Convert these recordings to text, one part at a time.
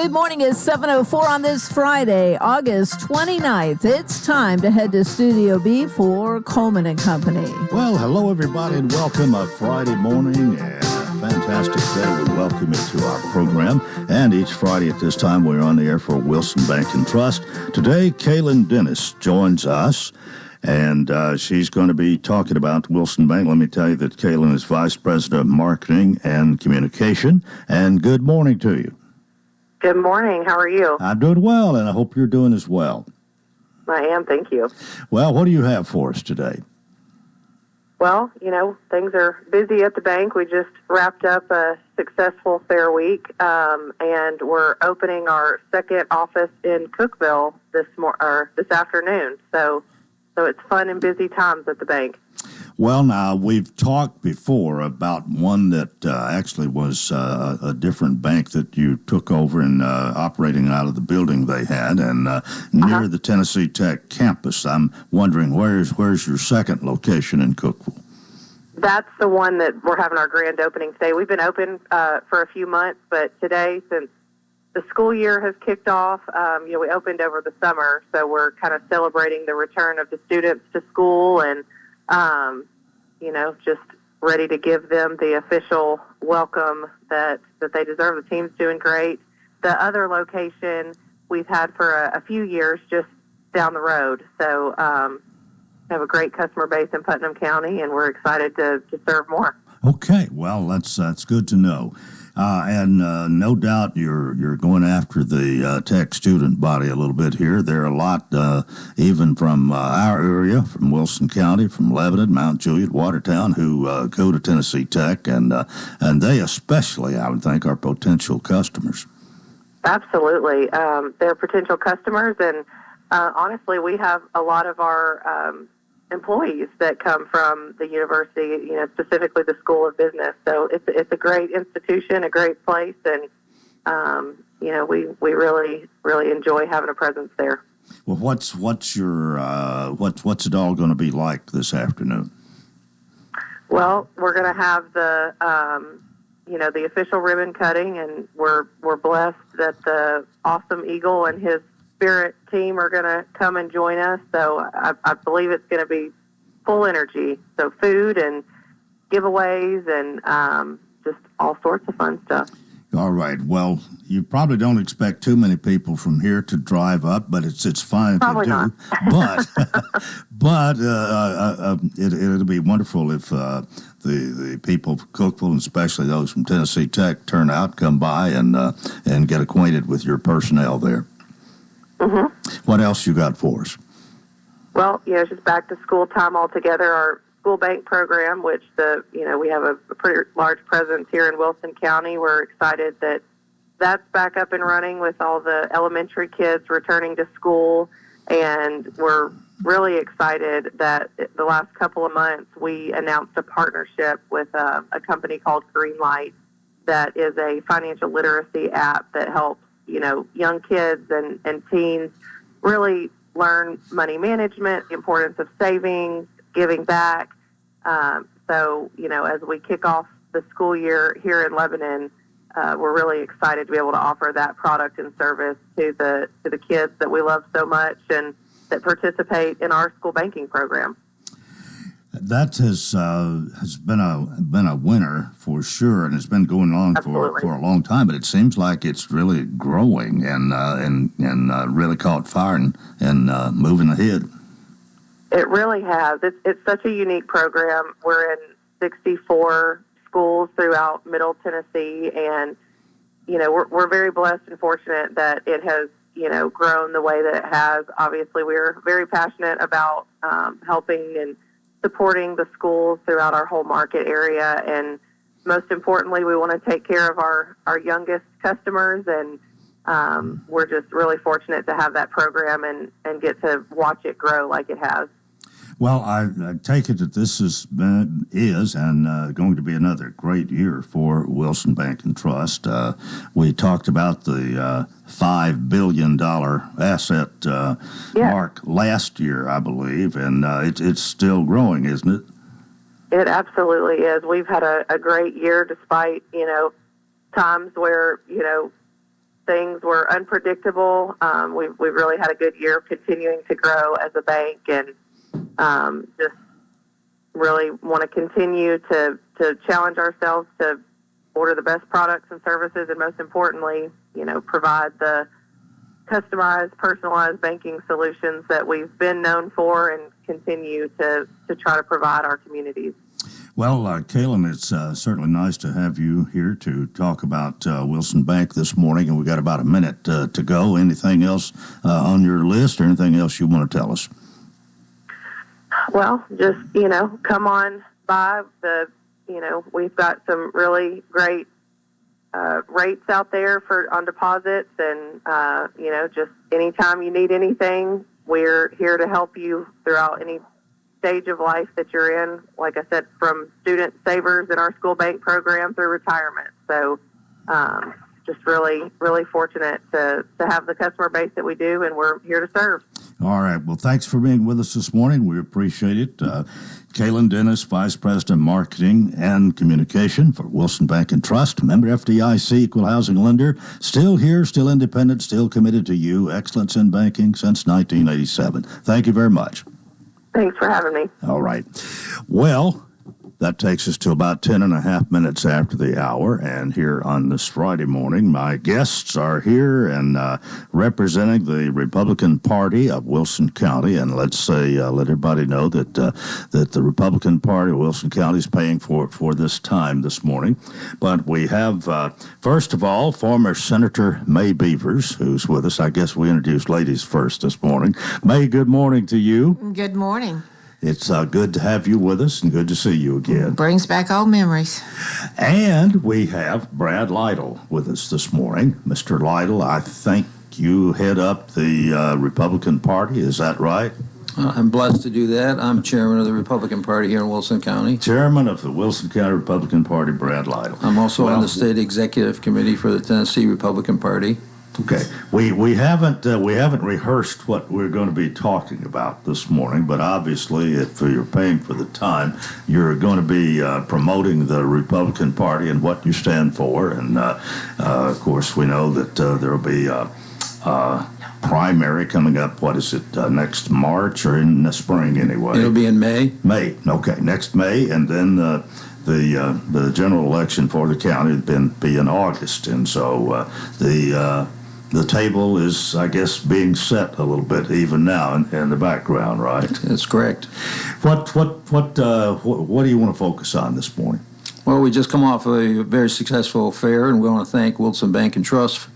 Good morning. It's 7:04 on this Friday, August 29th. It's time to head to Studio B for Coleman and Company. Well, hello, everybody, and welcome a Friday morning and a fantastic day. We welcome you to our program. And each Friday at this time, we're on the air for Wilson Bank and Trust. Today, Kaylin Dennis joins us, and she's going to be talking about Wilson Bank. Let me tell you that Kaylin is Vice President of Marketing and Communication. And good morning to you. Good morning. How are you? I'm doing well, and I hope you're doing as well. I am. Thank you. Well, what do you have for us today? Well, things are busy at the bank. We just wrapped up a successful fair week, and we're opening our second office in Cookeville this afternoon. So it's fun and busy times at the bank. Well, now, we've talked before about one that actually was a different bank that you took over and operating out of the building they had, and near the Tennessee Tech campus. I'm wondering, where's your second location in Cookeville? That's the one that we're having our grand opening today. We've been open for a few months, but today, since the school year has kicked off, we opened over the summer, so we're kind of celebrating the return of the students to school and just ready to give them the official welcome that they deserve. The team's doing great. The other location we've had for a few years just down the road. So we have a great customer base in Putnam County, and we're excited to serve more. Okay, well, that's good to know. And no doubt you're going after the tech student body a little bit here. There are a lot, even from our area, from Wilson County, from Lebanon, Mount Juliet, Watertown, who go to Tennessee Tech, and they especially, I would think, are potential customers. Absolutely. They're potential customers, and honestly, we have a lot of our employees that come from the university, specifically the School of Business. So it's a great institution, a great place, and we really enjoy having a presence there. Well, what's it all going to be like this afternoon? Well, we're going to have the the official ribbon cutting, and we're blessed that the Awesome Eagle and his Spirit team are going to come and join us. So I believe it's going to be full energy. So food and giveaways and just all sorts of fun stuff. All right. Well, you probably don't expect too many people from here to drive up, but it's fine probably to do. But it'll be wonderful if the people of Cookeville, and especially those from Tennessee Tech, turn out, come by, and get acquainted with your personnel there. Mm-hmm. What else you got for us? Well, it's just back to school time altogether. Our school bank program, which we have a pretty large presence here in Wilson County. We're excited that that's back up and running with all the elementary kids returning to school, and we're really excited that the last couple of months we announced a partnership with a company called Greenlight that is a financial literacy app that helps young kids and teens really learn money management, the importance of savings, giving back. So, as we kick off the school year here in Lebanon, we're really excited to be able to offer that product and service to the kids that we love so much and that participate in our school banking program. That has been a winner for sure, and it's been going on for a long time. But it seems like it's really growing and really caught fire and moving ahead. It really has. It's such a unique program. We're in 64 schools throughout Middle Tennessee, and we're very blessed and fortunate that it has grown the way that it has. Obviously, we're very passionate about helping and supporting the schools throughout our whole market area, and most importantly, we want to take care of our youngest customers, and we're just really fortunate to have that program and get to watch it grow like it has. Well, I take it that this is going to be another great year for Wilson Bank and Trust. We talked about the $5 billion asset mark last year, I believe, and it's still growing, isn't it? It absolutely is. We've had a great year despite, times where, things were unpredictable. We've really had a good year continuing to grow as a bank, and just really want to continue to challenge ourselves to order the best products and services, and most importantly, provide the customized, personalized banking solutions that we've been known for and continue to try to provide our communities. Well, Kaylin, it's certainly nice to have you here to talk about Wilson Bank this morning, and we've got about a minute to go. Anything else on your list or anything else you want to tell us? Well, just, come on by. We've got some really great rates out there on deposits, and, just anytime you need anything, we're here to help you throughout any stage of life that you're in. Like I said, from student savers in our school bank program through retirement. So just really, really fortunate to have the customer base that we do, and we're here to serve. All right. Well, thanks for being with us this morning. We appreciate it. Kaylin Dennis, Vice President, Marketing and Communication for Wilson Bank and Trust, member FDIC, equal housing lender, still here, still independent, still committed to you. Excellence in banking since 1987. Thank you very much. Thanks for having me. All right. Well, that takes us to about 10 and a half minutes after the hour, and here on this Friday morning, my guests are here and representing the Republican Party of Wilson County, and let's let everybody know that the Republican Party of Wilson County is paying for this time this morning. But we have, first of all, former Senator May Beavers, who's with us. I guess we introduced ladies first this morning. May, good morning to you. Good morning. It's good to have you with us and good to see you again. Brings back old memories. And we have Brad Lytle with us this morning. Mr. Lytle, I think you head up the Republican Party. Is that right? I'm blessed to do that. I'm chairman of the Republican Party here in Wilson County. Chairman of the Wilson County Republican Party, Brad Lytle. I'm also on the state executive committee for the Tennessee Republican Party. Okay, we haven't rehearsed what we're going to be talking about this morning, but obviously, if you're paying for the time, you're going to be promoting the Republican Party and what you stand for, and of course, we know that there will be a primary coming up. What is it? Next March or in the spring anyway? It'll be in May. May. Okay, next May, and then the general election for the county would be in August, and so the table is, I guess, being set a little bit even now in the background, right? That's correct. What do you want to focus on this morning? Well, we just come off a very successful fair, and we want to thank Wilson Bank and Trust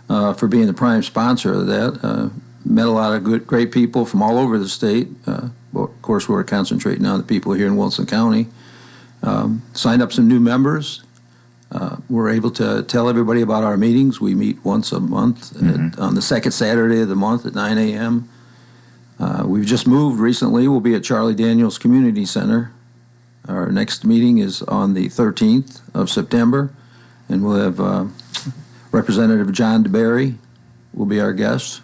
for being the prime sponsor of that. Met a lot of great people from all over the state. Of course, we're concentrating on the people here in Wilson County. Signed up some new members. We're able to tell everybody about our meetings. We meet once a month on the second Saturday of the month at 9 a.m. We've just moved recently. We'll be at Charlie Daniels Community Center. Our next meeting is on the 13th of September, and we'll have Representative John DeBerry will be our guest.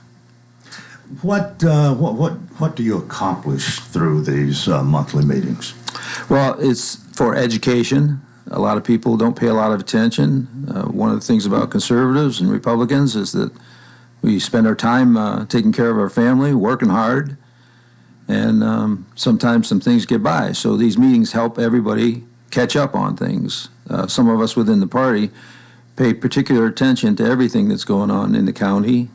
What do you accomplish through these monthly meetings? Well, it's for education. A lot of people don't pay a lot of attention. One of the things about conservatives and Republicans is that we spend our time taking care of our family, working hard, and sometimes some things get by. So these meetings help everybody catch up on things. Some of us within the party pay particular attention to everything that's going on in the county,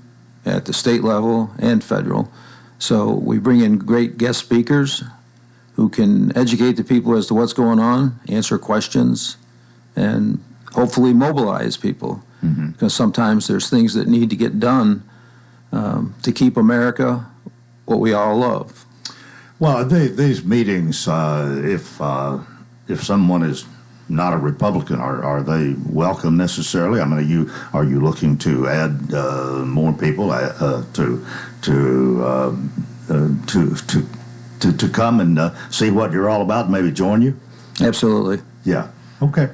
at the state level, and federal. So we bring in great guest speakers who can educate the people as to what's going on, answer questions, and hopefully mobilize people. Because sometimes there's things that need to get done to keep America what we all love. Well, these meetings, if someone is not a Republican, are they welcome necessarily? I mean, are you looking to add more people to come and see what you're all about and maybe join you? Absolutely. Yeah. Okay.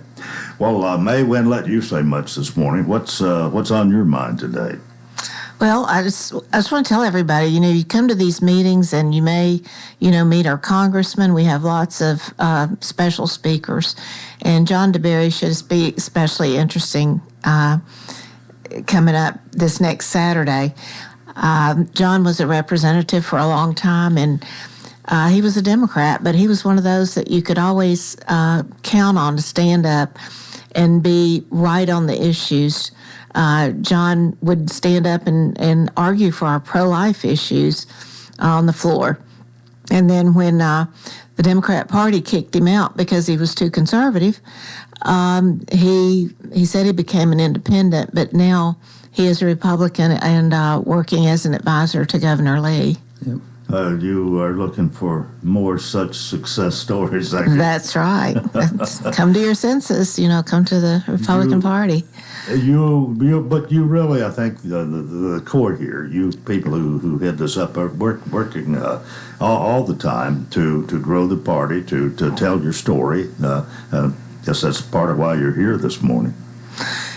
Well, May, we didn't let you say much this morning. What's on your mind today? Well, I just want to tell everybody, you come to these meetings and you may, meet our congressman. We have lots of special speakers, and John DeBerry should be especially interesting. coming up this next Saturday. John was a representative for a long time, and he was a Democrat, but he was one of those that you could always count on to stand up and be right on the issues. John would stand up and argue for our pro-life issues on the floor. And then when the Democrat Party kicked him out because he was too conservative, he said he became an independent, but now he is a Republican and working as an advisor to Governor Lee. Yep. You are looking for more such success stories. I guess. That's right. Come to your senses, come to the Republican Party. But you really, I think, the core here, you people who head this up are working all the time to grow the party, to tell your story. Guess that's part of why you're here this morning.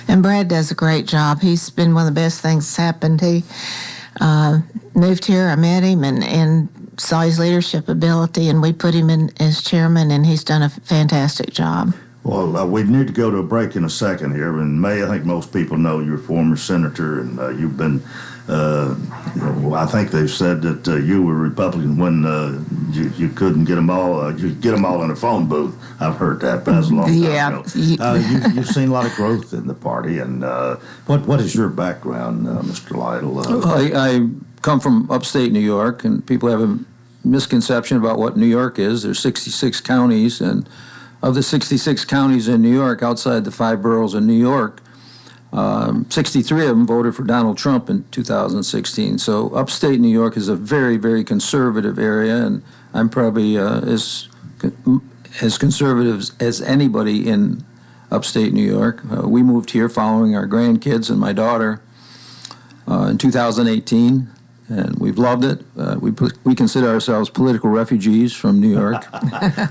And Brad does a great job. He's been one of the best things that's happened. He moved here, I met him, and saw his leadership ability, and we put him in as chairman, and he's done a fantastic job. Well, we need to go to a break in a second here. In May, I think most people know you're a former senator, and you've been, I think they've said that you were Republican when you couldn't get them all, you get them all in a phone booth. I've heard that, but that's a long time ago. You've seen a lot of growth in the party, and what is your background, Mr. Lytle? I come from upstate New York, and people have a misconception about what New York is. There's 66 counties, and of the 66 counties in New York, outside the 5 boroughs in New York, 63 of them voted for Donald Trump in 2016. So upstate New York is a very, very conservative area, and I'm probably as conservative as anybody in upstate New York. We moved here following our grandkids and my daughter in 2018. And we've loved it. We consider ourselves political refugees from New York.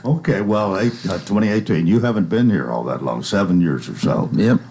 Okay, well, 2018, you haven't been here all that long, 7 years or so. Yep.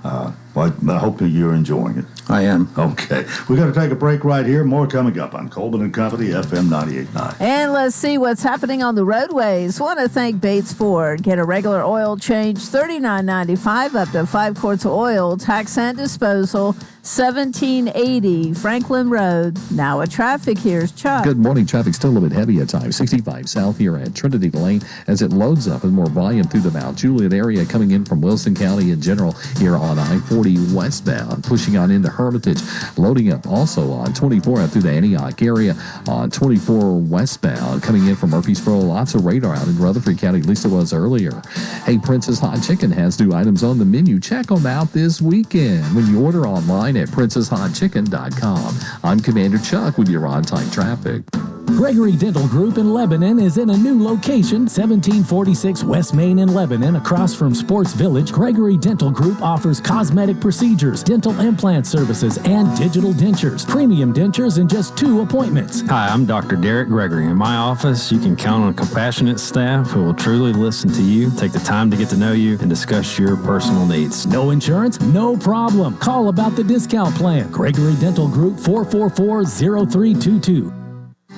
Well, I hope that you're enjoying it. I am. Okay. We're going to take a break right here. More coming up on Coleman and Company, FM 98.9. And let's see what's happening on the roadways. Want to thank Bates Ford. Get a regular oil change, $39.95, up to 5 quarts of oil, tax and disposal, $17.80, Franklin Road. Now at traffic, here's Chuck. Good morning. Traffic still a little bit heavy at times. 65 south here at Trinity Lane as it loads up with more volume through the Mount Juliet area coming in from Wilson County in general here on I-40 westbound, pushing on into Hermitage, loading up also on 24 out through the Antioch area on 24 westbound, coming in from Murfreesboro. Lots of radar out in Rutherford County, at least it was earlier. Hey, Princess Hot Chicken has new items on the menu. Check them out this weekend when you order online at princesshotchicken.com. I'm Commander Chuck with your on-time traffic. Gregory Dental Group in Lebanon is in a new location, 1746 West Main in Lebanon, across from Sports Village. Gregory Dental Group offers cosmetic procedures, dental implant services, and digital dentures. Premium dentures in just 2 appointments. Hi, I'm Dr. Derek Gregory. In my office, you can count on a compassionate staff who will truly listen to you, take the time to get to know you, and discuss your personal needs. No insurance? No problem. Call about the discount plan. Gregory Dental Group, 444-0322.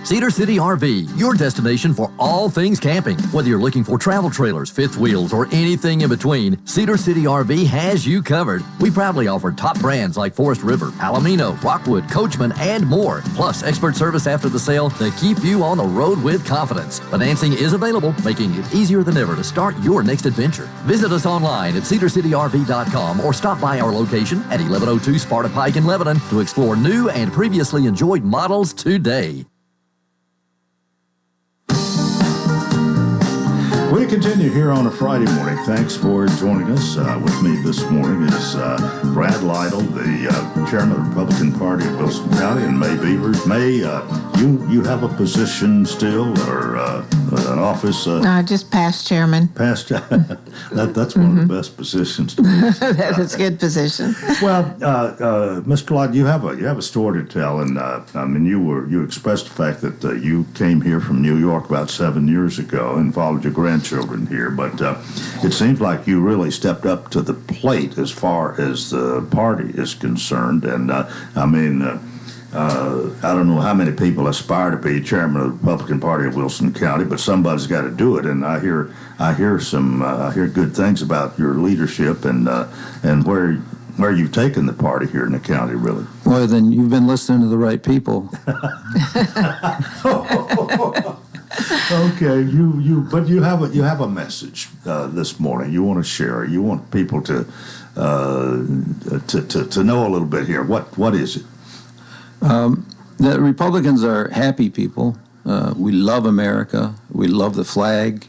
Cedar City RV, your destination for all things camping. Whether you're looking for travel trailers, fifth wheels, or anything in between, Cedar City RV has you covered. We proudly offer top brands like Forest River, Palomino, Rockwood, Coachman, and more. Plus, expert service after the sale to keep you on the road with confidence. Financing is available, making it easier than ever to start your next adventure. Visit us online at cedarcityrv.com or stop by our location at 1102 Sparta Pike in Lebanon to explore new and previously enjoyed models today. We continue here on a Friday morning. Thanks for joining us. With me this morning is Brad Lytle, the chairman of the Republican Party of Wilson County, and May Beavers. May, you have a position still, or an office? Just past chairman. Past, that's one of the best positions to be. That is a good position. Well, Mr. Lytle, you have a story to tell, and I mean, you expressed the fact that you came here from New York about 7 years ago and followed your grandchildren here, but it seems like you really stepped up to the plate as far as the party is concerned, and I mean, I don't know how many people aspire to be chairman of the Republican Party of Wilson County, but somebody's got to do it, and I hear good things about your leadership and where where you've taken the party here in the county, really. Well, then you've been listening to the right people. Okay, but you have a message this morning. You want to share. You want people to know a little bit here. What is it? The Republicans are happy people. We love America. We love the flag.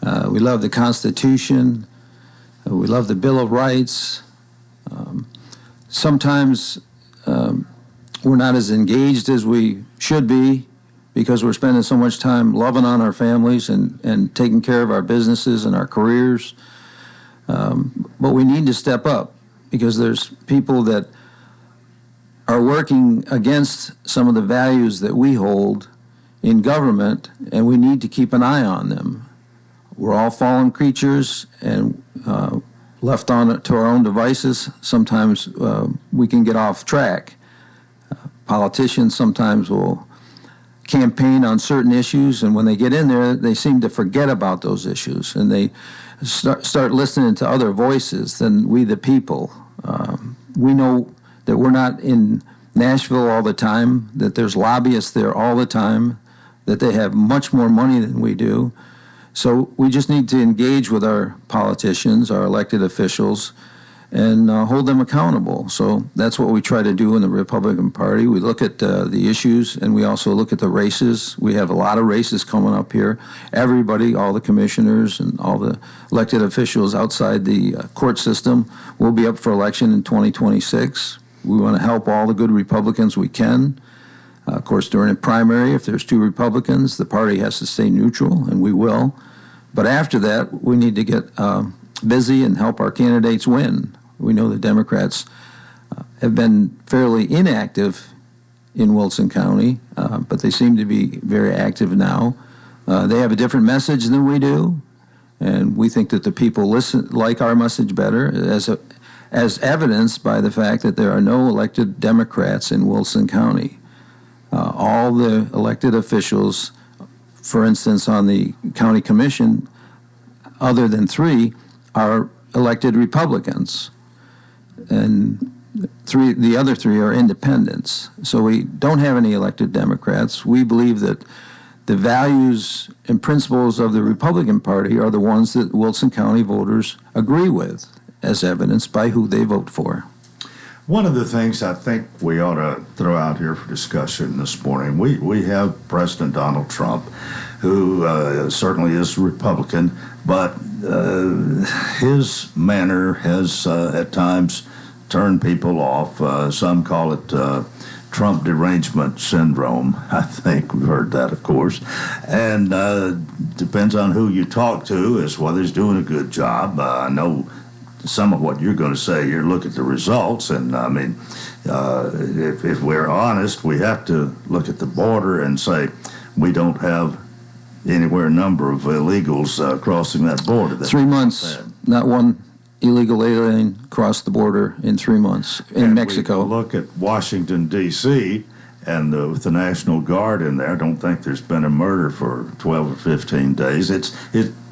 We love the Constitution. We love the Bill of Rights. Sometimes we're not as engaged as we should be because we're spending so much time loving on our families and taking care of our businesses and our careers. But we need to step up because there's people that are working against some of the values that we hold in government, and we need to keep an eye on them. We're all fallen creatures, and left on to our own devices, sometimes we can get off track. Politicians sometimes will campaign on certain issues, and when they get in there, they seem to forget about those issues, and they start listening to other voices than we the people. We know that we're not in Nashville all the time, that there's lobbyists there all the time, that they have much more money than we do. So we just need to engage with our politicians, our elected officials, and hold them accountable. So that's what we try to do in the Republican Party. We look at the issues, and we also look at the races. We have a lot of races coming up here. Everybody, all the commissioners and all the elected officials outside the court system will be up for election in 2026. We want to help all the good Republicans we can. Of course, during a primary, if there's two Republicans, the party has to stay neutral, and we will. But after that, we need to get busy and help our candidates win. We know the Democrats have been fairly inactive in Wilson County, but they seem to be very active now. They have a different message than we do, and we think that the people like our message better, as evidenced by the fact that there are no elected Democrats in Wilson County. All the elected officials, for instance, on the county commission, other than 3, are elected Republicans, and the other 3 are independents. So we don't have any elected Democrats. We believe that the values and principles of the Republican Party are the ones that Wilson County voters agree with, as evidenced by who they vote for. One of the things I think we ought to throw out here for discussion this morning, we have President Donald Trump, who certainly is Republican, but his manner has at times turned people off. Some call it Trump derangement syndrome. I think we've heard that, of course. And depends on who you talk to as whether he's doing a good job. I know some of what you're going to say here. Look at the results, and I mean, if we're honest, we have to look at the border and say we don't have anywhere number of illegals crossing that border. 3 months, not one illegal alien crossed the border in 3 months in Mexico. We look at Washington, D.C., and with the National Guard in there, I don't think there's been a murder for 12 or 15 days.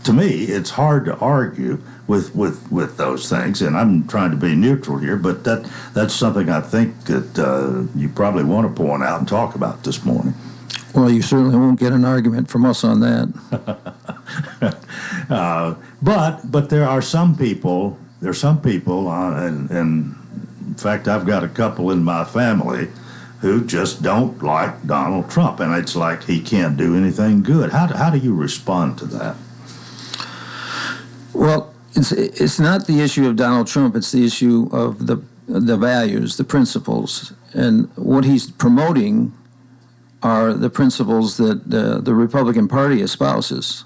To me, it's hard to argue with those things, and I'm trying to be neutral here, but that's something I think that you probably want to point out and talk about this morning. Well, you certainly won't get an argument from us on that. But there are some people. And in fact, I've got a couple in my family who just don't like Donald Trump, and it's like he can't do anything good. How do you respond to that? Well, it's not the issue of Donald Trump. It's the issue of the values, the principles, and what he's promoting are the principles that the Republican Party espouses.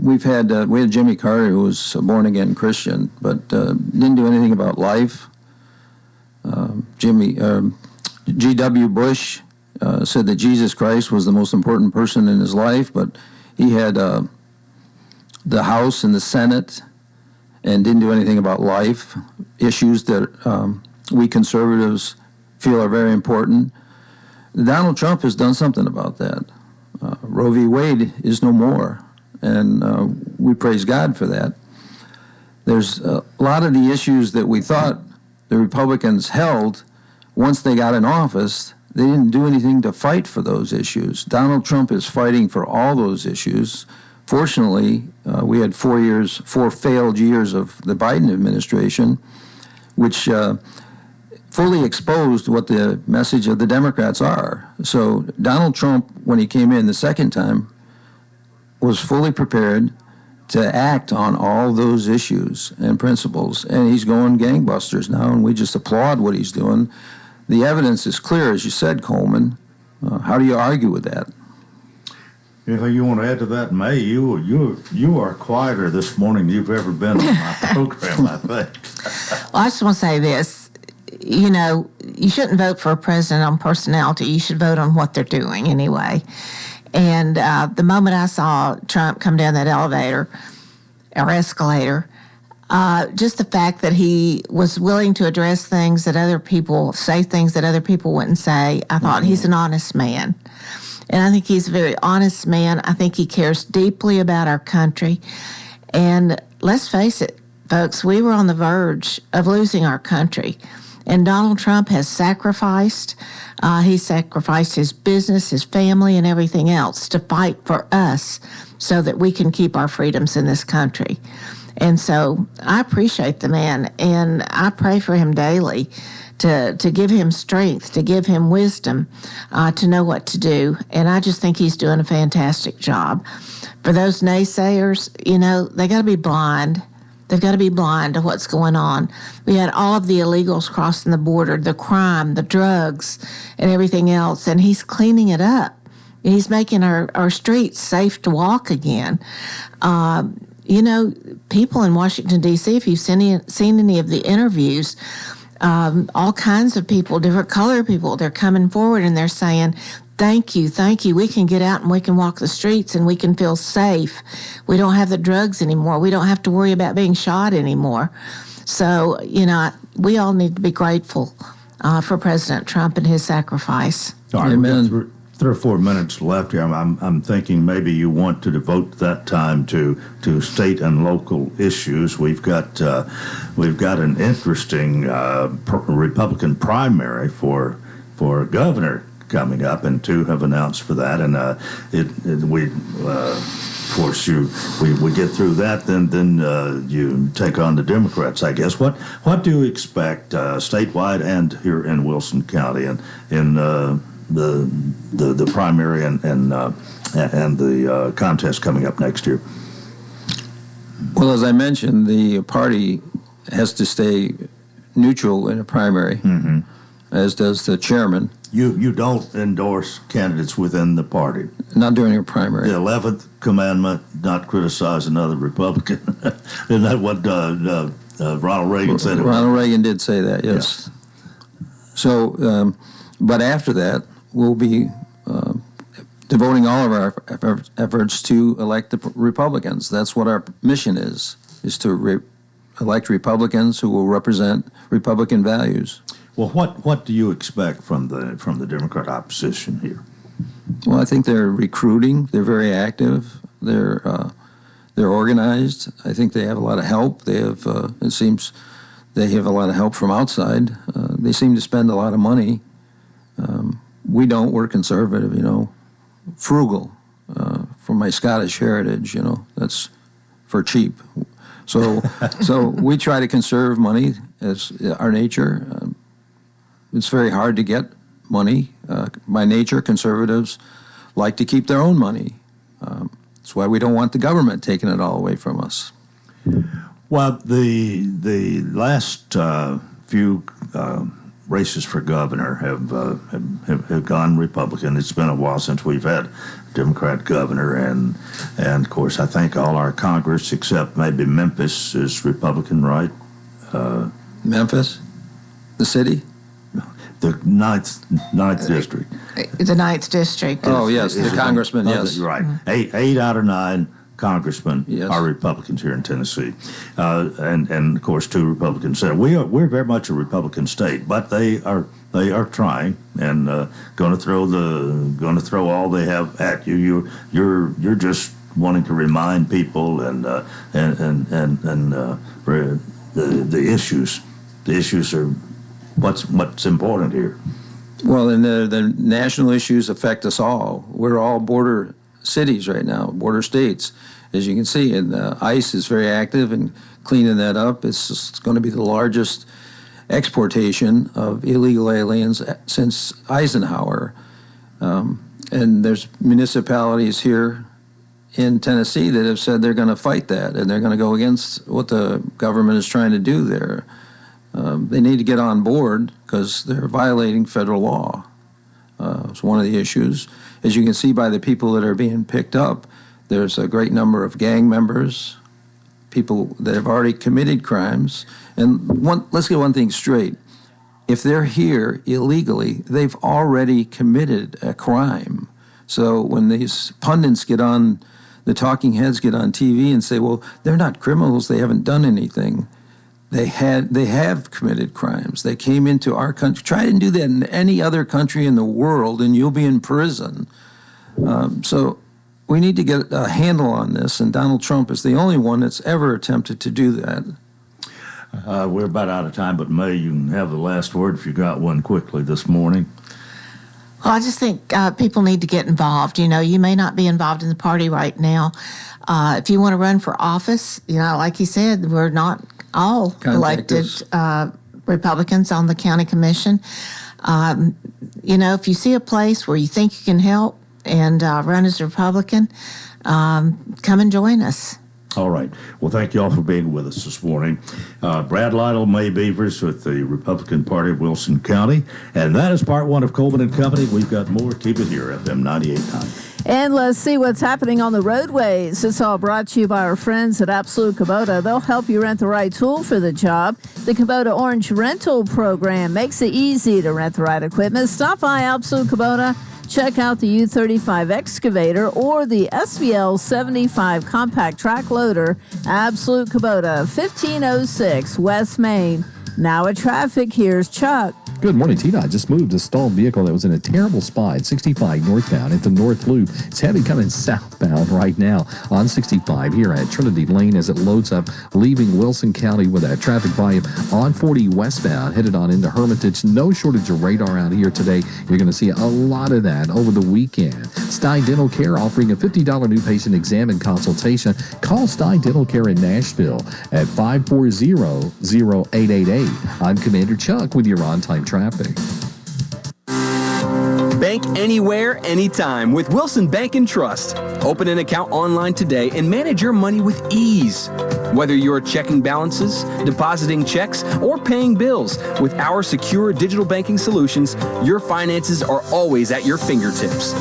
We had Jimmy Carter, who was a born-again Christian, but didn't do anything about life. G.W. Bush said that Jesus Christ was the most important person in his life, but he had the House and the Senate and didn't do anything about life, issues that we conservatives feel are very important. Donald Trump has done something about that. Roe v. Wade is no more, and we praise God for that. there's a lot of the issues that we thought the Republicans held once they got in office. They didn't do anything to fight for those issues. Donald Trump is fighting for all those issues. Fortunately, we had 4 failed years of the Biden administration, which fully exposed what the message of the Democrats are. So Donald Trump, when he came in the second time, was fully prepared to act on all those issues and principles. And he's going gangbusters now, and we just applaud what he's doing. The evidence is clear, as you said, Coleman. How do you argue with that? Anything you want to add to that, May? You are quieter this morning than you've ever been on my program, I think. Well, I just want to say this. You know, you shouldn't vote for a president on personality. You should vote on what they're doing anyway. And the moment I saw Trump come down that elevator or escalator, just the fact that he was willing to address things that other people, say things that other people wouldn't say, I thought he's an honest man. And I think he's a very honest man. I think he cares deeply about our country. And let's face it, folks, we were on the verge of losing our country. And Donald Trump has sacrificed. He sacrificed his business, his family, and everything else to fight for us so that we can keep our freedoms in this country. And so I appreciate the man, and I pray for him daily to give him strength, to give him wisdom, to know what to do. And I just think he's doing a fantastic job. For those naysayers, you know, they got to be blind. They've got to be blind to what's going on. We had all of the illegals crossing the border, the crime, the drugs, and everything else, and he's cleaning it up. He's making our streets safe to walk again. You know, people in Washington, D.C., if you've seen any of the interviews, all kinds of people, different color people, they're coming forward and they're saying, thank you. We can get out and we can walk the streets and we can feel safe. We don't have the drugs anymore. We don't have to worry about being shot anymore. So, you know, we all need to be grateful for President Trump and his sacrifice. All right, Amen. 3 or 4 minutes left here. I'm thinking maybe you want to devote that time to state and local issues. We've got an interesting Republican primary for governor coming up, and 2 have announced for that. And of course, we get through that, then you take on the Democrats, I guess. What do you expect statewide and here in Wilson County and in the primary and the contest coming up next year? Well, as I mentioned, the party has to stay neutral in a primary, as does the chairman. You don't endorse candidates within the party. Not during a primary. The 11th commandment, not criticize another Republican. Isn't that what Ronald Reagan said? Ronald Reagan did say that, yes. So, but after that, we'll be devoting all of our efforts to elect the Republicans. That's what our mission is to elect Republicans who will represent Republican values. Well, what do you expect from the Democrat opposition here? Well, I think they're recruiting. They're very active. They're organized. I think they have a lot of help. They have it seems they have a lot of help from outside. They seem to spend a lot of money. We don't. We're conservative, you know, frugal. From my Scottish heritage, you know, that's for cheap. So we try to conserve money as our nature. It's very hard to get money. By nature, conservatives like to keep their own money. That's why we don't want the government taking it all away from us. Well, the last few races for governor have gone Republican. It's been a while since we've had Democrat governor, and of course I think all our Congress except maybe Memphis is Republican, right? Memphis, the city. The ninth district. The 9th district. Oh, yes, the congressman, yes. Right. 8 out of 9 congressmen are Republicans here in Tennessee. And of course, 2 Republicans. We're very much a Republican state, but they are trying and going to throw all they have at you. You're just wanting to remind people and the issues. The issues are what's important here. Well, and the national issues affect us all. We're all border cities right now, border states, as you can see, and ICE is very active in cleaning that up. It's going to be the largest exportation of illegal aliens since Eisenhower. And there's municipalities here in Tennessee that have said they're going to fight that, and they're going to go against what the government is trying to do there. They need to get on board because they're violating federal law. It's one of the issues. As you can see by the people that are being picked up, there's a great number of gang members, people that have already committed crimes. And let's get one thing straight. If they're here illegally, they've already committed a crime. So when these pundits get on, the talking heads get on TV and say, well, they're not criminals, they haven't done anything. They have committed crimes. They came into our country. Try and do that in any other country in the world, and you'll be in prison. So we need to get a handle on this, and Donald Trump is the only one that's ever attempted to do that. We're about out of time, but May, you can have the last word if you got one quickly this morning. Well, I just think people need to get involved. You know, you may not be involved in the party right now. If you want to run for office, you know, like you said, we're not all elected Republicans on the county commission. You know, if you see a place where you think you can help and run as a Republican, come and join us. All right. Well, thank you all for being with us this morning. Brad Lytle, May Beavers with the Republican Party of Wilson County. And that is part one of Coleman and Company. We've got more. Keep it here, FM 98.9. And let's see what's happening on the roadways. It's all brought to you by our friends at Absolute Kubota. They'll help you rent the right tool for the job. The Kubota Orange Rental Program makes it easy to rent the right equipment. Stop by Absolute Kubota. Check out the U35 excavator or the SVL 75 compact track loader. Absolute Kubota, 1506 West Main. Now at traffic, here's Chuck. Good morning, Tina. I just moved a stalled vehicle that was in a terrible spot, 65 northbound at the North Loop. It's heavy coming southbound right now on 65 here at Trinity Lane as it loads up, leaving Wilson County with that traffic volume on 40 westbound, headed on into Hermitage. No shortage of radar out here today. You're going to see a lot of that over the weekend. Stein Dental Care offering a $50 new patient exam and consultation. Call Stein Dental Care in Nashville at 540-0888. I'm Commander Chuck with your on-time traffic. Bank anywhere, anytime with Wilson Bank and Trust. Open an account online today and manage your money with ease. Whether you're checking balances, depositing checks, or paying bills, with our secure digital banking solutions, your finances are always at your fingertips.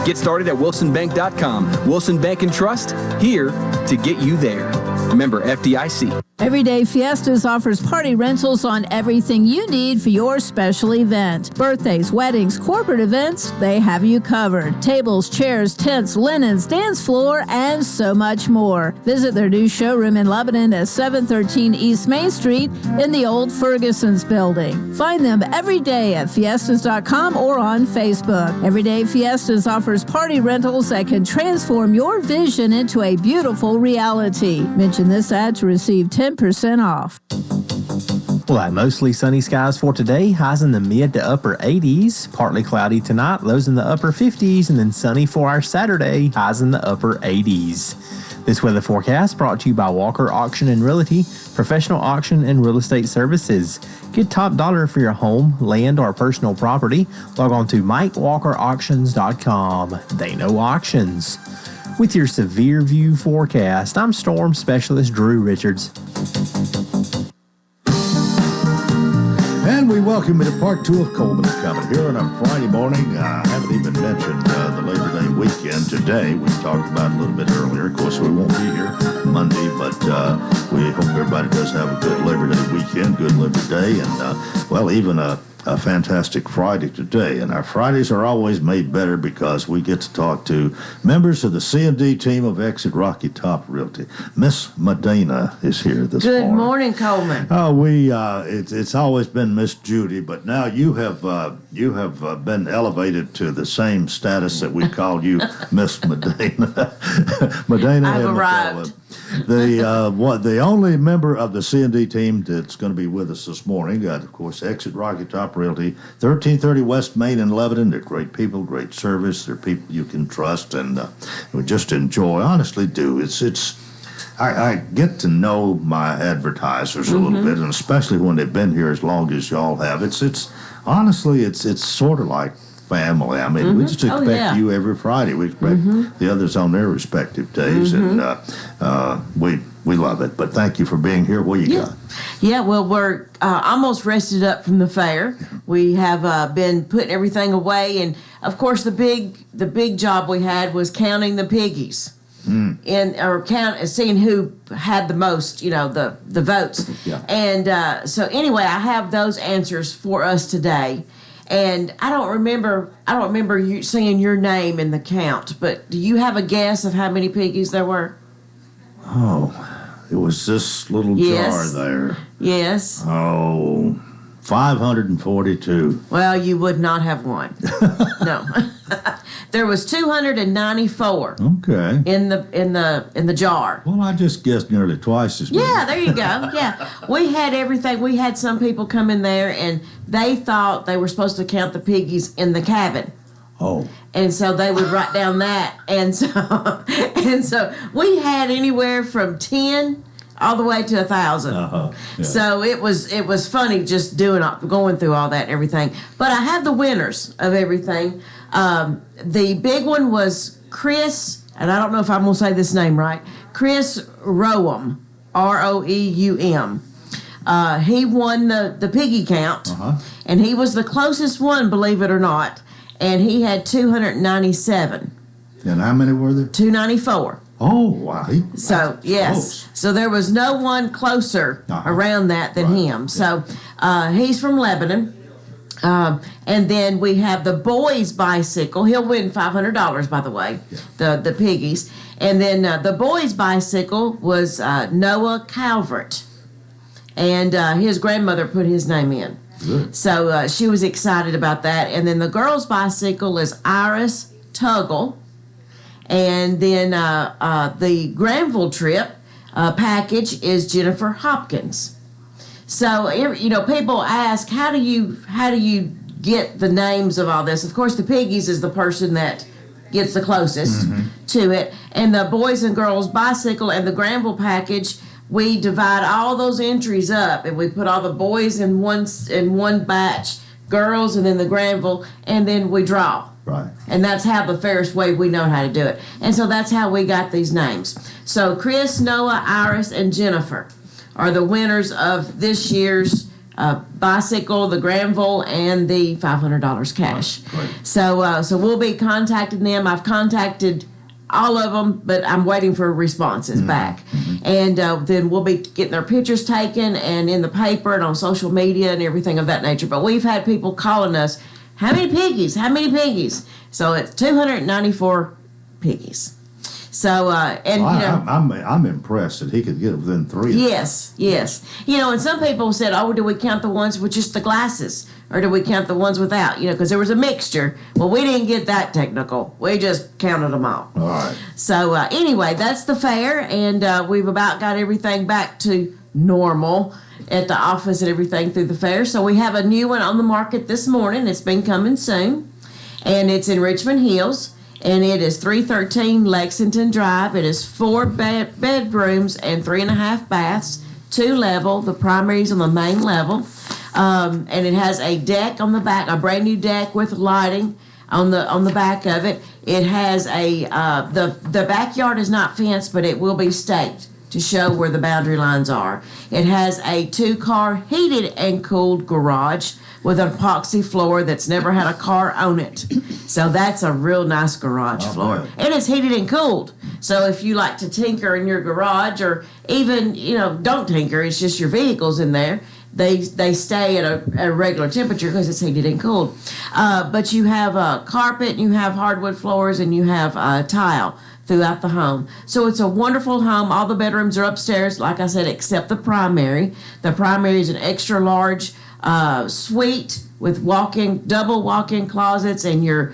Get started at wilsonbank.com. Wilson Bank and Trust, here to get you there. Member FDIC. Everyday Fiestas offers party rentals on everything you need for your special event. Birthdays, weddings, corporate events, they have you covered. Tables, chairs, tents, linens, dance floor, and so much more. Visit their new showroom in Lebanon at 713 East Main Street in the old Ferguson's building. Find them every day at fiestas.com or on Facebook. Everyday Fiestas offers party rentals that can transform your vision into a beautiful reality. Mention this ad to receive 10% off. We'll have mostly sunny skies for today, highs in the mid to upper 80s, partly cloudy tonight, lows in the upper 50s, and then sunny for our Saturday, highs in the upper 80s. This weather forecast brought to you by Walker Auction and Realty, professional auction and real estate services. Get top dollar for your home, land, or personal property. Log on to MikeWalkerAuctions.com. They know auctions. With your severe view forecast, I'm Storm Specialist Drew Richards. And we welcome you to part two of Coleman and Company here on a Friday morning. I haven't even mentioned the Labor Day weekend today. We talked about it a little bit earlier. Of course, we won't be here Monday, but we hope everybody does have a good Labor Day weekend, good Labor Day, and, well, even a a fantastic Friday today. And our Fridays are always made better because we get to talk to members of the C&D team of Exit Rocky Top Realty. Miss Medina is here this morning. Good morning, Coleman. It's always been Miss Judy, but now you have been elevated to the same status that we called you, Miss Medina. Medina. I've arrived. The only member of the C&D team that's going to be with us this morning, of course, Exit Rocky Top Realty, 1330 West Main in Lebanon. They're great people, great service. They're people you can trust and we just enjoy. Honestly, do. I get to know my advertisers a little bit, and especially when they've been here as long as y'all have. It's honestly, it's sort of like family. I mean, we just expect you every Friday. We expect the others on their respective days, and we love it. But thank you for being here. What you got? Yeah, well, we're almost rested up from the fair. We have been putting everything away, and of course, the big job we had was counting the piggies. Seeing who had the most, the votes. Yeah. And so anyway, I have those answers for us today. And I don't remember you seeing your name in the count, but do you have a guess of how many piggies there were? Oh, it was this little jar there. Yes. Oh, 542. Well, you would not have won. No. There was 294. Okay. In the jar. Well, I just guessed nearly twice as many. Yeah, there you go. Yeah. We had everything. We had some people come in there and they thought they were supposed to count the piggies in the cabin. Oh. And so they would write down that. And so we had anywhere from 10 all the way to 1,000. Yeah. So it was funny just going through all that and everything. But I have the winners of everything. The big one was Chris, and I don't know if I'm going to say this name right, Chris Roeum, Roeum. He won the piggy count, and he was the closest one, believe it or not, and he had 297. And how many were there? 294. Oh, wow. So, yes. Close. So there was no one closer around that than him. So he's from Lebanon. And then we have the boys' bicycle. He'll win $500, by the way, the piggies. And then the boys' bicycle was Noah Calvert. And his grandmother put his name in. Good. So she was excited about that. And then the girls' bicycle is Iris Tuggle. And then the Granville trip package is Jennifer Hopkins. So people ask, how do you get the names of all this? Of course, the piggies is the person that gets the closest to it, and the boys and girls bicycle and the Granville package. We divide all those entries up, and we put all the boys in one batch, girls, and then the Granville, and then we draw. Right. And that's how the fairest way we know how to do it. And so that's how we got these names. So Chris, Noah, Iris, and Jennifer are the winners of this year's bicycle, the Granville, and the $500 cash. Right. So we'll be contacting them. I've contacted all of them, but I'm waiting for responses back. And then we'll be getting their pictures taken and in the paper and on social media and everything of that nature. But we've had people calling us, how many piggies? How many piggies? So it's 294 piggies. So I'm impressed that he could get within 3. Yes. And some people said, "Oh, do we count the ones with just the glasses, or do we count the ones without?" Because there was a mixture. Well, we didn't get that technical. We just counted them all. All right. So anyway, that's the fair, and we've about got everything back to normal at the office and everything through the fair. So we have a new one on the market this morning. It's been coming soon, and it's in Richmond Hills. And it is 313 Lexington Drive. It is 4 bedrooms and 3.5 baths, 2 level. The primary is on the main level. And it has a deck on the back, a brand new deck with lighting on the back of it. It has the backyard is not fenced, but it will be staked to show where the boundary lines are. It has a 2-car heated and cooled garage with an epoxy floor that's never had a car on it. So that's a real nice garage floor. Boy. And it's heated and cooled. So if you like to tinker in your garage, or even, don't tinker, it's just your vehicles in there, they stay at a regular temperature because it's heated and cooled. But you have carpet, and you have hardwood floors, and you have tile throughout the home. So it's a wonderful home. All the bedrooms are upstairs, like I said, except the primary. The primary is an extra large suite with double walk-in closets and your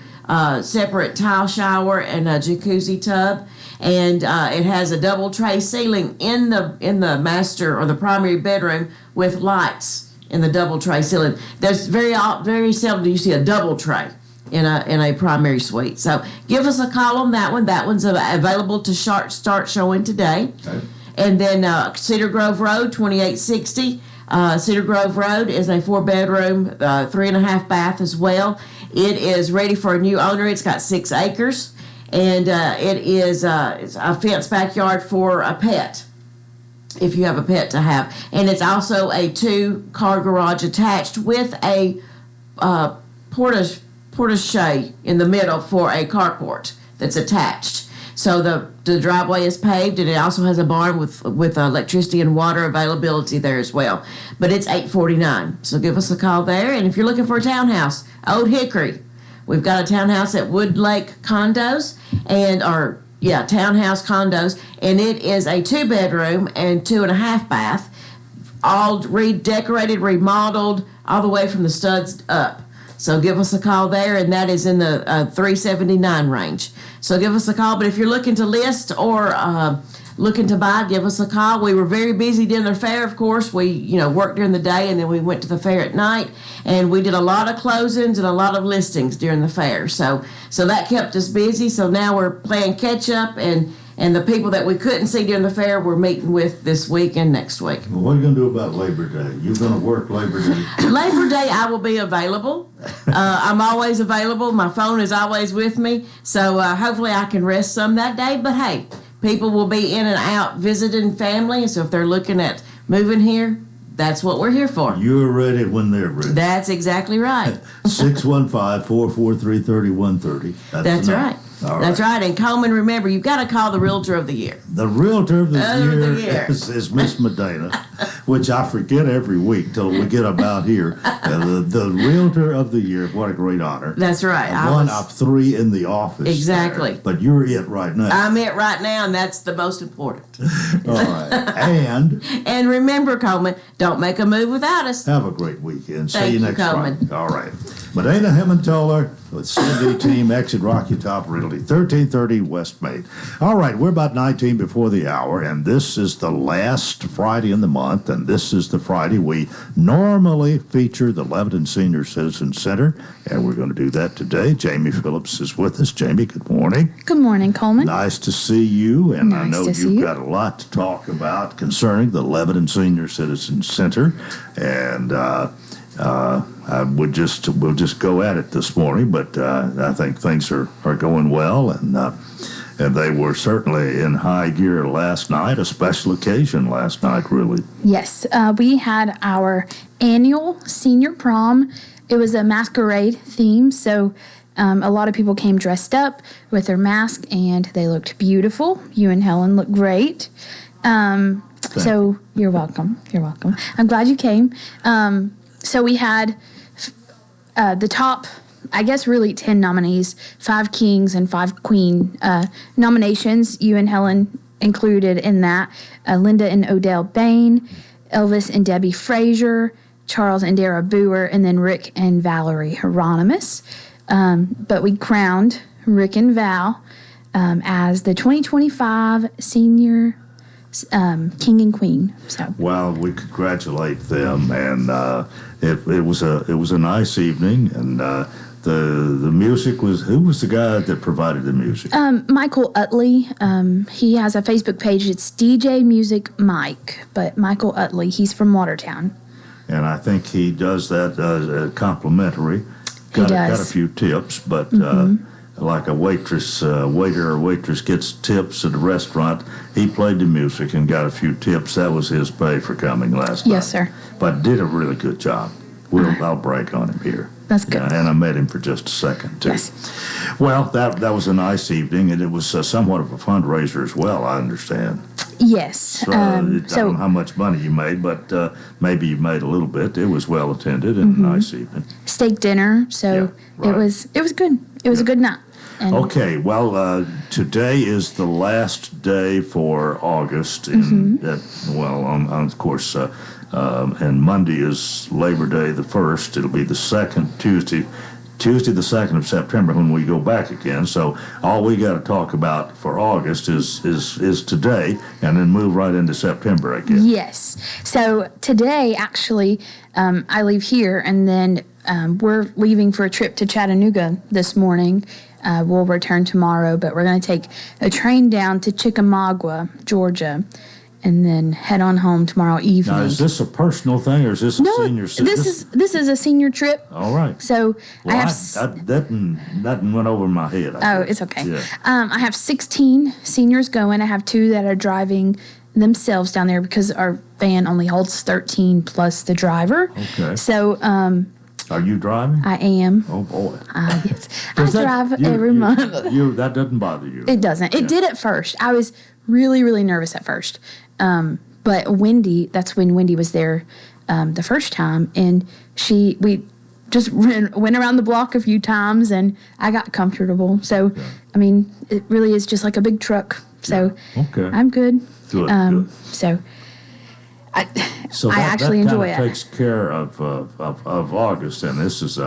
separate tile shower and a jacuzzi tub. And it has a double tray ceiling in the master or the primary bedroom with lights in the double tray ceiling. There's very seldom do you see a double tray in a primary suite. So give us a call on that one. That one's available to start showing today. Okay. And then Cedar Grove Road, 2860. Cedar Grove Road is a 4-bedroom, 3.5 bath as well. It is ready for a new owner. It's got 6 acres. And it is it's a fenced backyard for a pet, if you have a pet to have. And it's also a 2-car garage attached with a portage in the middle for a carport that's attached. So the driveway is paved, and it also has a barn with electricity and water availability there as well. But it's $849. So give us a call there. And if you're looking for a townhouse, Old Hickory. We've got a townhouse at Wood Lake Condos, townhouse condos, and it is a 2-bedroom and 2.5 bath, all redecorated, remodeled, all the way from the studs up. So give us a call there, and that is in the $379 range. So give us a call. But if you're looking to list or looking to buy, give us a call. We were very busy during the fair, of course. We worked during the day, and then we went to the fair at night, and we did a lot of closings and a lot of listings during the fair. So that kept us busy. So now we're playing catch up, and the people that we couldn't see during the fair we're meeting with this week and next week. Well, what are you going to do about Labor Day? You're going to work Labor Day? Labor Day, I will be available. I'm always available. My phone is always with me. So hopefully I can rest some that day. But hey, people will be in and out visiting family. So if they're looking at moving here, that's what we're here for. You're ready when they're ready. That's exactly right. 615-443-3130. That's right. All That's right. right. And Coleman, remember, you've got to call the Realtor of the Year. The Realtor of the year is Miss Medina, which I forget every week till we get about here. The Realtor of the Year, what a great honor. That's right. One of 3 in the office. Exactly. There. But you're it right now. I'm it right now, and that's the most important. All right. And remember, Coleman, don't make a move without us. Have a great weekend. Thank See you you, next Coleman. Friday. All right. Medina Hemmentoller with Cindy Team, Exit Rocky Top Realty, 1330 West Main. All right, we're about 19 before the hour, and this is the last Friday in the month, and this is the Friday we normally feature the Lebanon Senior Citizen Center, and we're going to do that today. Jamie Phillips is with us. Jamie, good morning. Good morning, Coleman. Nice to see you, and I Nice know to see you've you. got a lot to talk about concerning the Lebanon Senior Citizen Center, and we'll just go at it this morning, but I think things are going well, and they were certainly in high gear last night, a special occasion last night, really. Yes, we had our annual senior prom. It was a masquerade theme, so a lot of people came dressed up with their mask, and they looked beautiful. You and Helen looked great. So you're welcome. You're welcome. I'm glad you came. So we had the top, I guess, really 10 nominees, 5 kings and 5 queen nominations. You and Helen included in that. Linda and Odell Bain, Elvis and Debbie Frazier, Charles and Dara Boer, and then Rick and Valerie Hieronymus. But we crowned Rick and Val as the 2025 senior king and queen. So well, we congratulate them, and it was a nice evening, and the music was, who was the guy that provided the music? Michael Utley. He has a Facebook page. It's DJ Music Mike, but Michael Utley. He's from Watertown, and I think he does that complimentary. He does. Got a few tips, but. Like a waiter or waitress gets tips at a restaurant, he played the music and got a few tips. That was his pay for coming last night. Yes, sir. But did a really good job. I'll break on him here. That's good. And I met him for just a second, too. Yes. Well, that was a nice evening, and it was somewhat of a fundraiser as well, I understand. Yes. I don't know how much money you made, but maybe you made a little bit. It was well attended and a nice evening. Steak dinner, so it was good. It was a good night. And okay, well, today is the last day for August, and of course, and Monday is Labor Day the 1st. It'll be the second Tuesday the 2nd of September when we go back again. So all we got to talk about for August is today, and then move right into September, I guess. Yes. So today, actually, I leave here, and then we're leaving for a trip to Chattanooga this morning. We'll return tomorrow, but we're going to take a train down to Chickamauga, Georgia, and then head on home tomorrow evening. Now, is this a personal thing, or is this a senior citizen? This is a senior trip. All right. So well, that went over my head. It's okay. Yeah. I have 16 seniors going. I have 2 that are driving themselves down there because our van only holds 13 plus the driver. Okay. So, are you driving? I am. Oh boy. Yes. I drive every month. That doesn't bother you. It doesn't. It did at first. I was really, really nervous at first. But Wendy, that's when Wendy was there the first time, and we just went around the block a few times, and I got comfortable. So, I mean, it really is just like a big truck. So, I'm good. Good. So, I actually that enjoy it. Takes care of August, and this is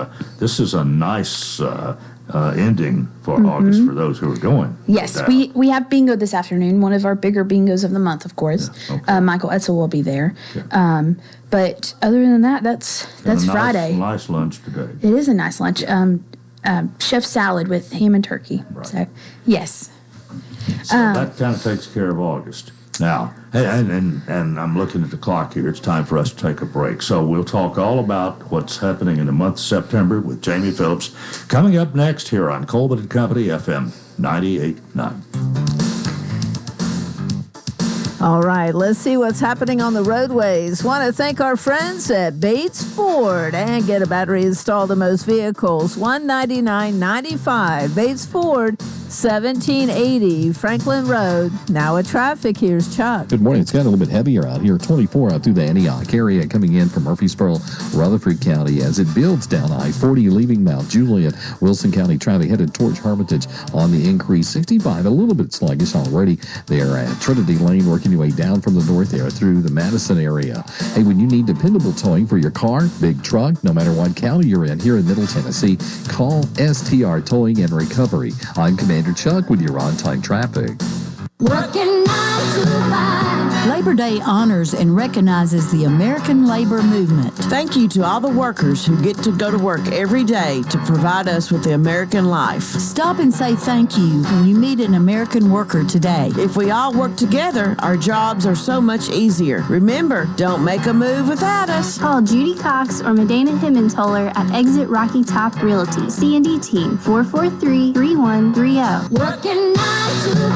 a nice ending for August for those who are going. Yes, we have bingo this afternoon, one of our bigger bingos of the month, of course. Yeah, okay. Michael Etzel will be there. Okay. But other than that, that's Friday. Nice lunch today. It is a nice lunch. Chef salad with ham and turkey. Right. So, yes. So that kind of takes care of August. Now, and I'm looking at the clock here. It's time for us to take a break. So we'll talk all about what's happening in the month of September with Jamie Phillips coming up next here on Coleman and Company, FM 98.9. All right, let's see what's happening on the roadways. Want to thank our friends at Bates Ford and get a battery installed in most vehicles. $199.95. Bates Ford, 1780 Franklin Road. Now at traffic, here's Chuck. Good morning. It's got a little bit heavier out here. 24 out through the Antioch area coming in from Murfreesboro, Rutherford County as it builds down I-40 leaving Mount Juliet. Wilson County traffic headed towards Hermitage on the increase. 65 a little bit sluggish already there at Trinity Lane, working your way down from the north there through the Madison area. Hey, when you need dependable towing for your car, big truck, no matter what county you're in here in Middle Tennessee, call STR Towing and Recovery. I'm Commander Chuck with your on-time traffic. Working 9 to 5. Labor Day honors and recognizes the American labor movement. Thank you to all the workers who get to go to work every day to provide us with the American life. Stop and say thank you when you meet an American worker today. If we all work together, our jobs are so much easier. Remember, don't make a move without us. Call Judy Cox or Medina Himmentoler at Exit Rocky Top Realty. C&D Team 443-3130. Working 9 to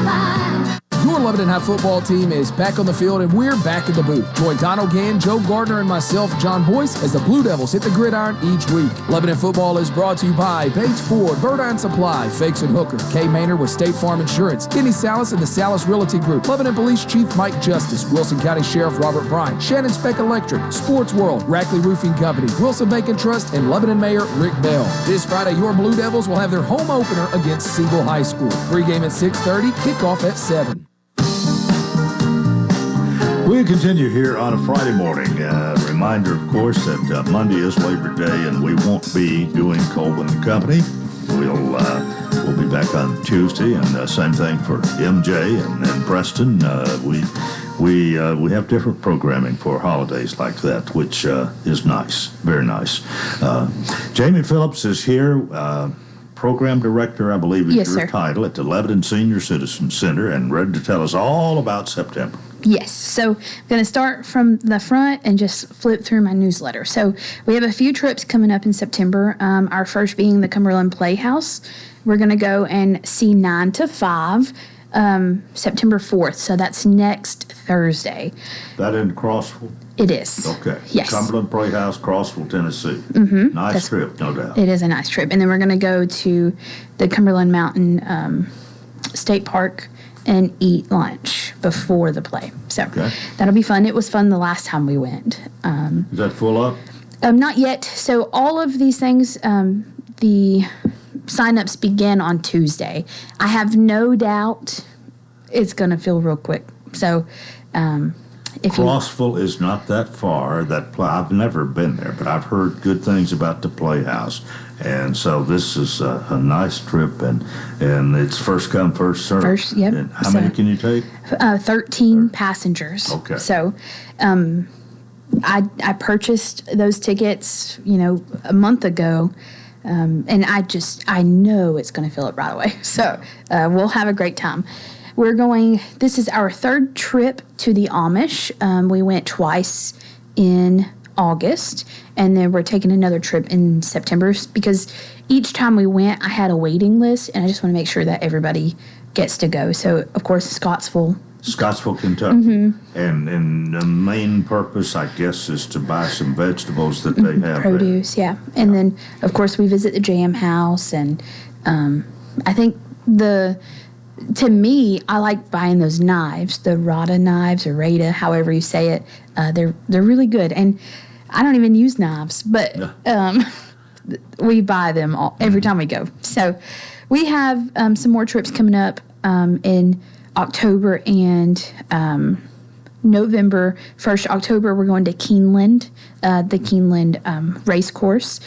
5. Your Lebanon High football team is back on the field, and we're back in the booth. Join Don O'Gann, Joe Gardner, and myself, John Boyce, as the Blue Devils hit the gridiron each week. Lebanon football is brought to you by Bates Ford, Birdine Supply, Fakes and Hooker, Kay Maynard with State Farm Insurance, Kenny Salas and the Salas Realty Group, Lebanon Police Chief Mike Justice, Wilson County Sheriff Robert Bryan, Shannon Speck Electric, Sports World, Rackley Roofing Company, Wilson Bank and Trust, and Lebanon Mayor Rick Bell. This Friday, your Blue Devils will have their home opener against Siegel High School. Pre-game at 6:30, kickoff at 7. We continue here on a Friday morning. Reminder, of course, that Monday is Labor Day, and we won't be doing Coleman and Company. We'll be back on Tuesday, and same thing for MJ and Preston. We have different programming for holidays like that, which is nice, very nice. Jamie Phillips is here. Program Director, I believe is your title, at the Lebanon Senior Citizen Center, and ready to tell us all about September. Yes. So I'm going to start from the front and just flip through my newsletter. So we have a few trips coming up in September. Our first being the Cumberland Playhouse. We're going to go and see 9 to 5, September 4th. So that's next Thursday. That in Crossville? It is. Okay. Yes. Cumberland Playhouse, Crossville, Tennessee. Mm-hmm. Nice trip, no doubt. It is a nice trip. And then we're going to go to the Cumberland Mountain State Park and eat lunch before the play. So that'll be fun. It was fun the last time we went. Is that full up? Not yet. So all of these things, the sign-ups begin on Tuesday. I have no doubt it's going to fill real quick. So if Crossville is not that far. I've never been there, but I've heard good things about the Playhouse. And so this is a nice trip, and it's first come, first served. First, yep. And how many can you take? 13 passengers. Okay. So I purchased those tickets, a month ago, and I know it's going to fill it right away. So we'll have a great time. This is our third trip to the Amish. We went twice in August, and then we're taking another trip in September because each time we went, I had a waiting list, and I just want to make sure that everybody gets to go. So, of course, Scottsville, Kentucky. Mm-hmm. And the main purpose, I guess, is to buy some vegetables that they have. Produce, yeah. And then, of course, we visit the Jam House, and I think to me, I like buying those knives, the Rada knives or Rada, however you say it. They're really good, and I don't even use knives, but we buy them every time we go. So we have some more trips coming up in October and November. 1st October, we're going to Keeneland, the Keeneland race course.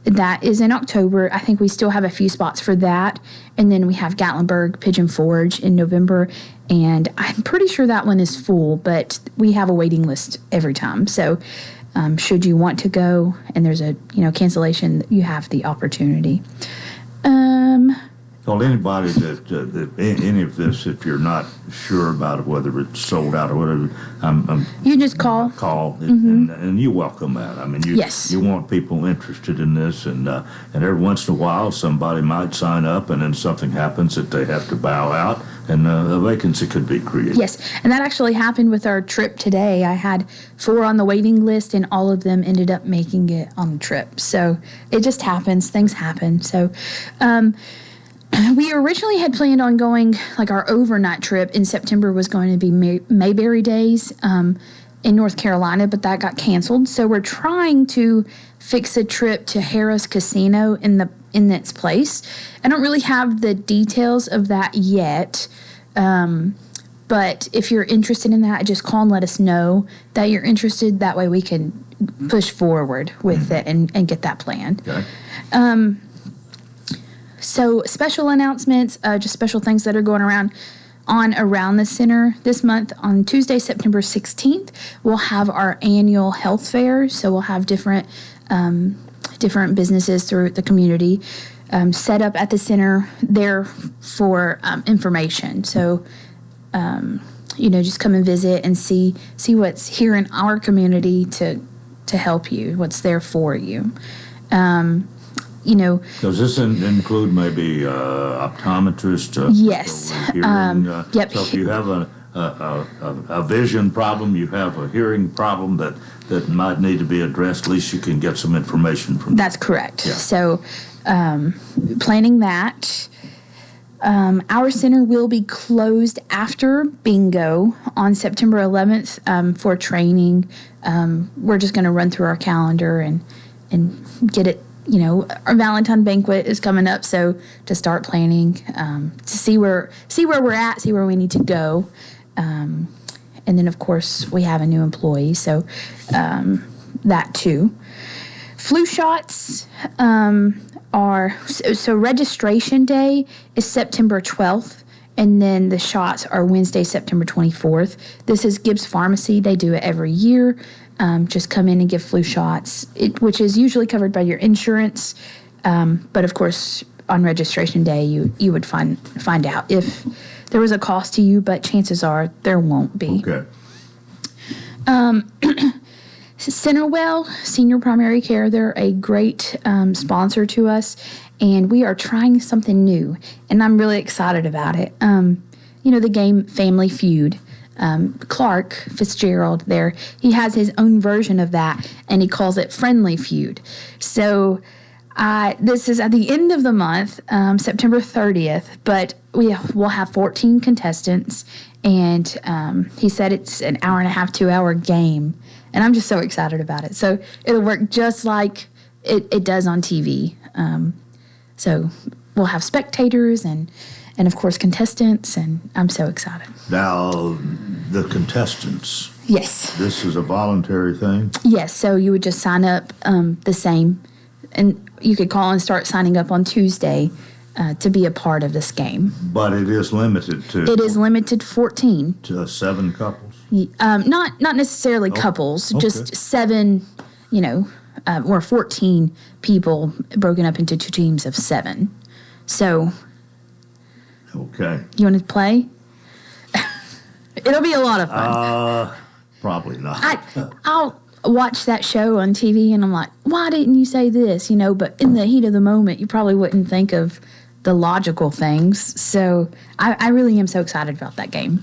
That is in October. I think we still have a few spots for that. And then we have Gatlinburg, Pigeon Forge in November. And I'm pretty sure that one is full, but we have a waiting list every time. So should you want to go and there's a cancellation, you have the opportunity. Well, anybody that any of this, if you're not sure about it, whether it's sold out or whatever, you just call. And you welcome that. I mean, yes. You want people interested in this, and every once in a while somebody might sign up, and then something happens that they have to bow out, and a vacancy could be created. Yes, and that actually happened with our trip today. I had 4 on the waiting list, and all of them ended up making it on the trip. So it just happens. Things happen. So. We originally had planned on going, like our overnight trip in September was going to be Mayberry Days in North Carolina, but that got canceled. So we're trying to fix a trip to Harrah's Casino in its place. I don't really have the details of that yet, but if you're interested in that, just call and let us know that you're interested. That way we can push forward with it and get that planned. Okay. So special announcements, just special things that are going around the center this month. On Tuesday, September 16th, we'll have our annual health fair. So we'll have different businesses through the community set up at the center there for information. So, just come and visit and see what's here in our community to help you, what's there for you. Does this include maybe optometrist? Yes. Yep. So if you have a vision problem, you have a hearing problem that might need to be addressed, at least you can get some information from That's correct. Yeah. So planning that. Our center will be closed after bingo on September 11th for training. We're just going to run through our calendar and get it. Our Valentine banquet is coming up, so to start planning, to see where we're at, see where we need to go, and then of course we have a new employee, so that too. Flu shots are so registration day is September 12th, and then the shots are Wednesday, September 24th. This is Gibbs Pharmacy. They do it every year. Just come in and give flu shots, which is usually covered by your insurance. But of course, on registration day, you would find out if there was a cost to you, but chances are there won't be. Okay. Centerwell Senior Primary Care, they're a great sponsor to us, and we are trying something new, and I'm really excited about it. The game Family Feud. Clark Fitzgerald there, he has his own version of that, and he calls it Friendly Feud. So This is at the end of the month, September 30th, but we'll have 14 contestants, and he said it's an hour and a half, 2-hour game, and I'm just so excited about it. So it'll work just like it does on TV. So we'll have spectators and of course contestants, and I'm so excited. Now, the contestants. Yes. This is a voluntary thing? Yes, so you would just sign up the same, and you could call and start signing up on Tuesday to be a part of this game. But it is limited to? It is limited 14. To 7 couples? Not necessarily couples, just 7, or 14 people broken up into 2 teams of 7. So... Okay. You want to play? It'll be a lot of fun. Probably not. I'll watch that show on TV and I'm like, why didn't you say this? But in the heat of the moment, you probably wouldn't think of the logical things. So I really am so excited about that game.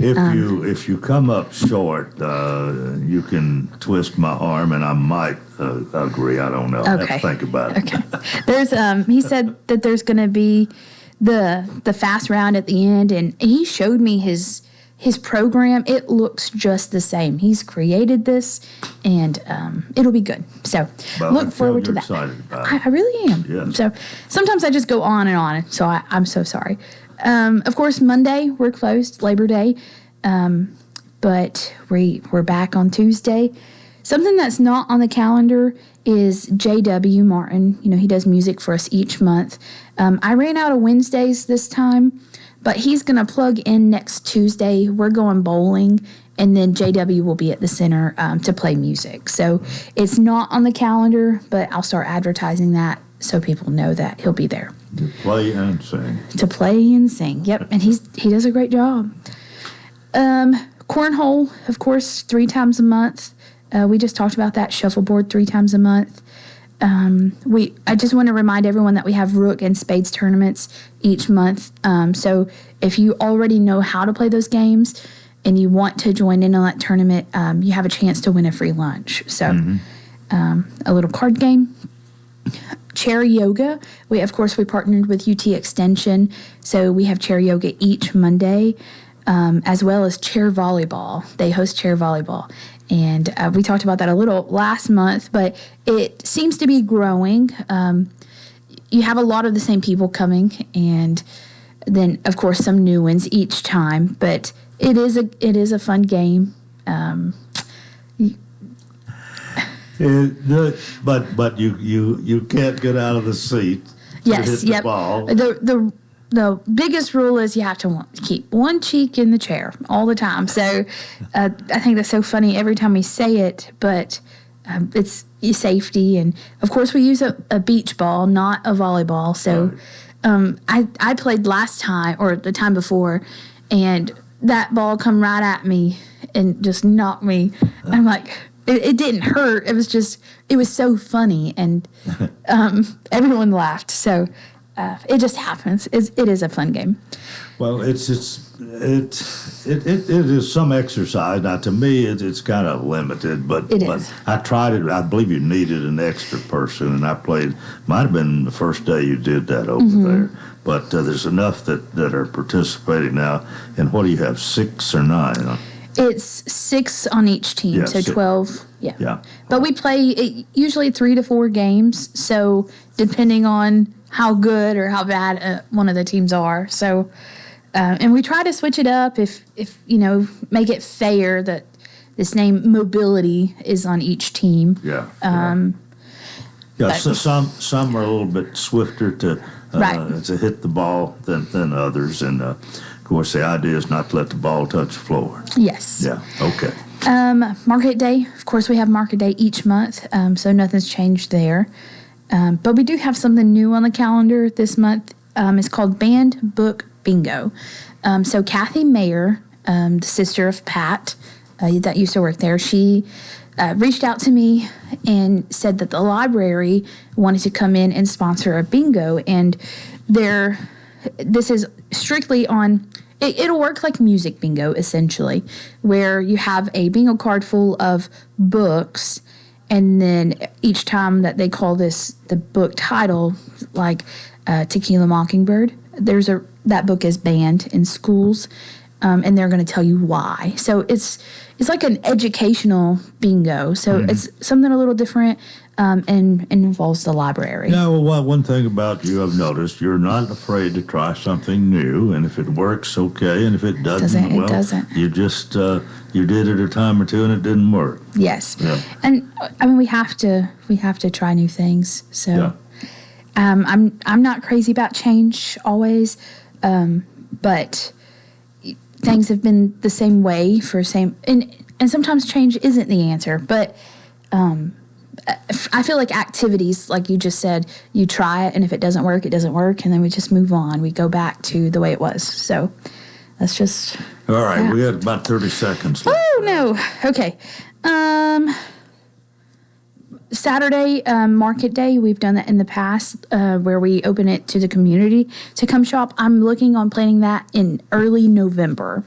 If you come up short, you can twist my arm and I might agree. I don't know. I have to think about it. Okay. There's he said that there's going to be the fast round at the end, and he showed me his program. It looks just the same. He's created this, and it'll be good. So look forward to that. Excited about it. I really am. Yes. So sometimes I just go on and on. So I'm so sorry. Of course, Monday we're closed, Labor Day, but we're back on Tuesday. Something that's not on the calendar is J.W. Martin. He does music for us each month. I ran out of Wednesdays this time, but he's going to plug in next Tuesday. We're going bowling, and then J.W. will be at the center to play music. So it's not on the calendar, but I'll start advertising that so people know that he'll be there. To play and sing. To play and sing, yep. And he does a great job. Cornhole, of course, 3 times a month. We just talked about that. Shuffleboard 3 times a month. I just want to remind everyone that we have Rook and Spades tournaments each month. So if you already know how to play those games and you want to join in on that tournament, you have a chance to win a free lunch. So a little card game. Chair yoga. We partnered with UT Extension. So we have chair yoga each Monday, as well as chair volleyball. They host chair volleyball. And we talked about that a little last month, but it seems to be growing. You have a lot of the same people coming, and then, of course, some new ones each time. But it is a fun game. But you can't get out of the seat to hit the ball. The biggest rule is you have to keep one cheek in the chair all the time. So I think that's so funny every time we say it, but it's safety. And, of course, we use a beach ball, not a volleyball. So I played last time or the time before, and that ball come right at me and just knocked me. I'm like, it didn't hurt. It was so funny, and everyone laughed. So it just happens. It is a fun game. Well, it is some exercise. Now, to me, it's kind of limited, but I tried it. I believe you needed an extra person, and I played. Might have been the first day you did that over there. But there's enough that are participating now. And what do you have, 6 or 9? It's 6 on each team, so 12. Yeah. But we play usually 3 to 4 games, so depending on how good or how bad one of the teams are. So, and we try to switch it up if make it fair that this name mobility is on each team. So some are a little bit swifter to hit the ball than others, and of course the idea is not to let the ball touch the floor. Yes. Yeah. Okay. Market day. Of course, we have market day each month, so nothing's changed there. But we do have something new on the calendar this month. It's called Band Book Bingo. So Kathy Mayer, the sister of Pat, that used to work there, she reached out to me and said that the library wanted to come in and sponsor a bingo. And this is strictly on... It'll work like music bingo, essentially, where you have a bingo card full of books, And then each time that they call this the book title, like Tequila Mockingbird, that book is banned in schools, and they're going to tell you why. So it's like an educational bingo. So it's something a little different, and involves the library. Yeah, well, one thing about you I've noticed, you're not afraid to try something new, and if it works, okay, and if it doesn't, it doesn't. You just you did it a time or two and it didn't work. Yes. Yeah. And I mean we have to try new things. So yeah. I'm not crazy about change always, but things have been the same way and sometimes change isn't the answer, but I feel like activities, like you just said, you try it, and if it doesn't work, it doesn't work, and then we just move on. We go back to the way it was. So that's just... All right, we got about 30 seconds left. Oh, no. Okay. Saturday, market day, we've done that in the past, where we open it to the community to come shop. I'm looking on planning that in early November.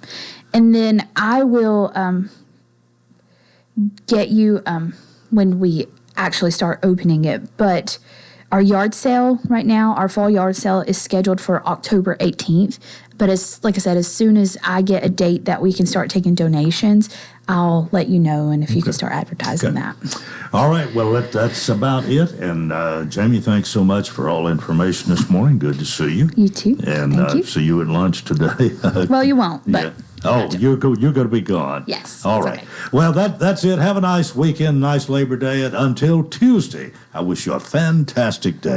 And then I will get you when we actually start opening it. But our yard sale right now, our fall yard sale is scheduled for October 18th. But it's like I said, as soon as I get a date that we can start taking donations, I'll let you know, and if you can start advertising that. All right, well, that's about it. And Jamie, thanks so much for all the information this morning. Good to see you. You too. And Thank you. see you at lunch today. Well, you won't, but... Yeah. Oh, you're going to be gone. Yes. All right. Okay. Well, that's it. Have a nice weekend, nice Labor Day. And until Tuesday, I wish you a fantastic day.